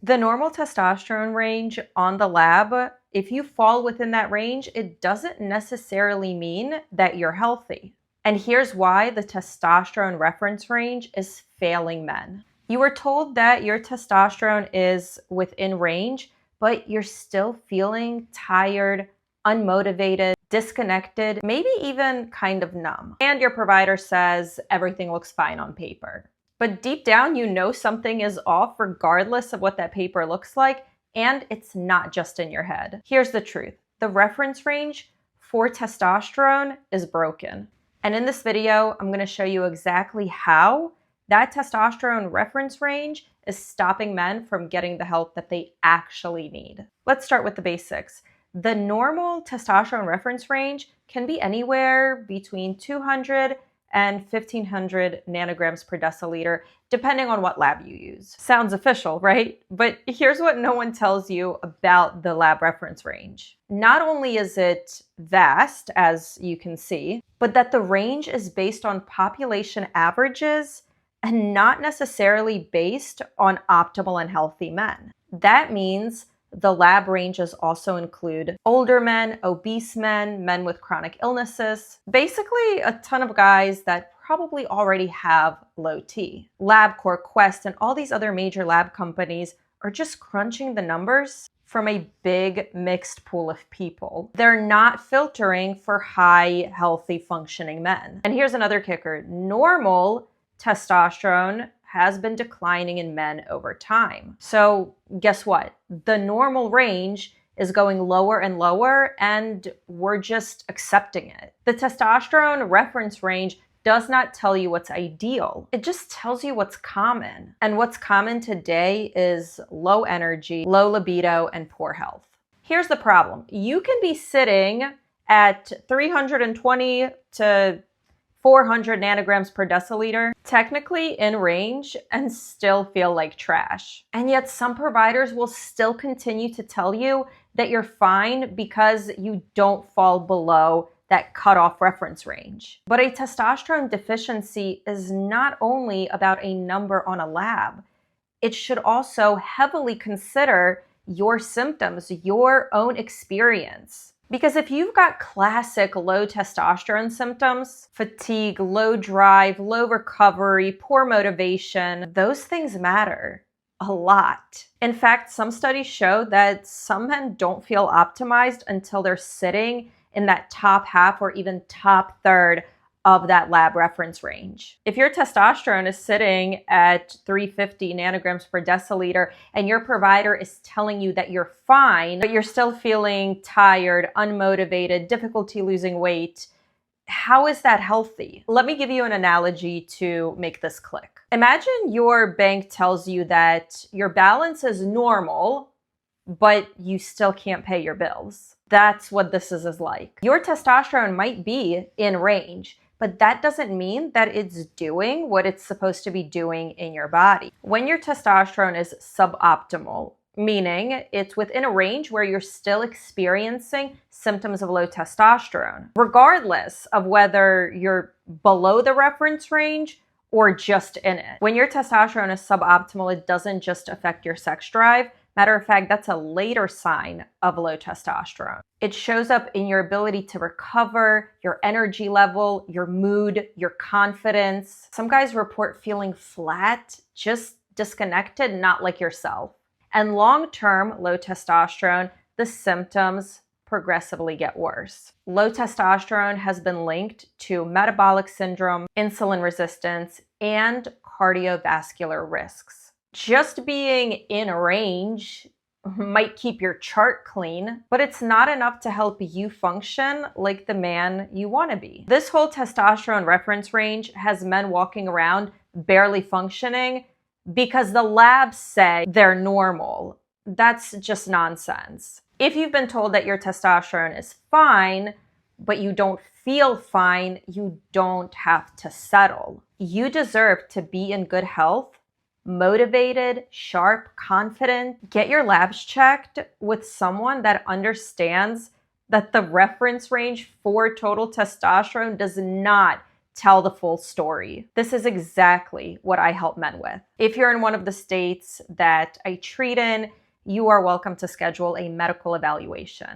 The normal testosterone range on the lab, if you fall within that range, it doesn't necessarily mean that you're healthy. And here's why the testosterone reference range is failing men. You were told that your testosterone is within range, but you're still feeling tired, unmotivated, disconnected, maybe even kind of numb. And your provider says everything looks fine on paper. But deep down, you know something is off regardless of what that paper looks like, and it's not just in your head. Here's the truth. The reference range for testosterone is broken. And in this video, I'm going to show you exactly how that testosterone reference range is stopping men from getting the help that they actually need. Let's start with the basics. The normal testosterone reference range can be anywhere between 200 and 1500 nanograms per deciliter, depending on what lab you use. Sounds official, right? But here's what no one tells you about the lab reference range. Not only is it vast, as you can see, but that the range is based on population averages and not necessarily based on optimal and healthy men. That means the lab ranges also include older men, obese men, men with chronic illnesses, basically a ton of guys that probably already have low T. LabCorp, Quest, and all these other major lab companies are just crunching the numbers from a big mixed pool of people. They're not filtering for high, healthy, functioning men. And here's another kicker. Normal testosterone has been declining in men over time. So guess what? The normal range is going lower and lower, and we're just accepting it. The testosterone reference range does not tell you what's ideal. It just tells you what's common. And what's common today is low energy, low libido, and poor health. Here's the problem. You can be sitting at 320 to 400 nanograms per deciliter, technically in range, and still feel like trash. And yet some providers will still continue to tell you that you're fine because you don't fall below that cutoff reference range. But a testosterone deficiency is not only about a number on a lab. It should also heavily consider your symptoms, your own experience. Because if you've got classic low testosterone symptoms, fatigue, low drive, low recovery, poor motivation, those things matter a lot. In fact, some studies show that some men don't feel optimized until they're sitting in that top half or even top third of that lab reference range. If your testosterone is sitting at 350 nanograms per deciliter and your provider is telling you that you're fine, but you're still feeling tired, unmotivated, difficulty losing weight, how is that healthy? Let me give you an analogy to make this click. Imagine your bank tells you that your balance is normal, but you still can't pay your bills. That's what this is like. Your testosterone might be in range, but that doesn't mean that it's doing what it's supposed to be doing in your body. When your testosterone is suboptimal, meaning it's within a range where you're still experiencing symptoms of low testosterone, regardless of whether you're below the reference range or just in it. When your testosterone is suboptimal, it doesn't just affect your sex drive. Matter of fact, that's a later sign of low testosterone. It shows up in your ability to recover, your energy level, your mood, your confidence. Some guys report feeling flat, just disconnected, not like yourself. And long-term low testosterone, the symptoms progressively get worse. Low testosterone has been linked to metabolic syndrome, insulin resistance, and cardiovascular risks. Just being in range might keep your chart clean, but it's not enough to help you function like the man you want to be. This whole testosterone reference range has men walking around barely functioning because the labs say they're normal. That's just nonsense. If you've been told that your testosterone is fine, but you don't feel fine, you don't have to settle. You deserve to be in good health, motivated, sharp, confident. Get your labs checked with someone that understands that the reference range for total testosterone does not tell the full story. This is exactly what I help men with. If you're in one of the states that I treat in, you are welcome to schedule a medical evaluation.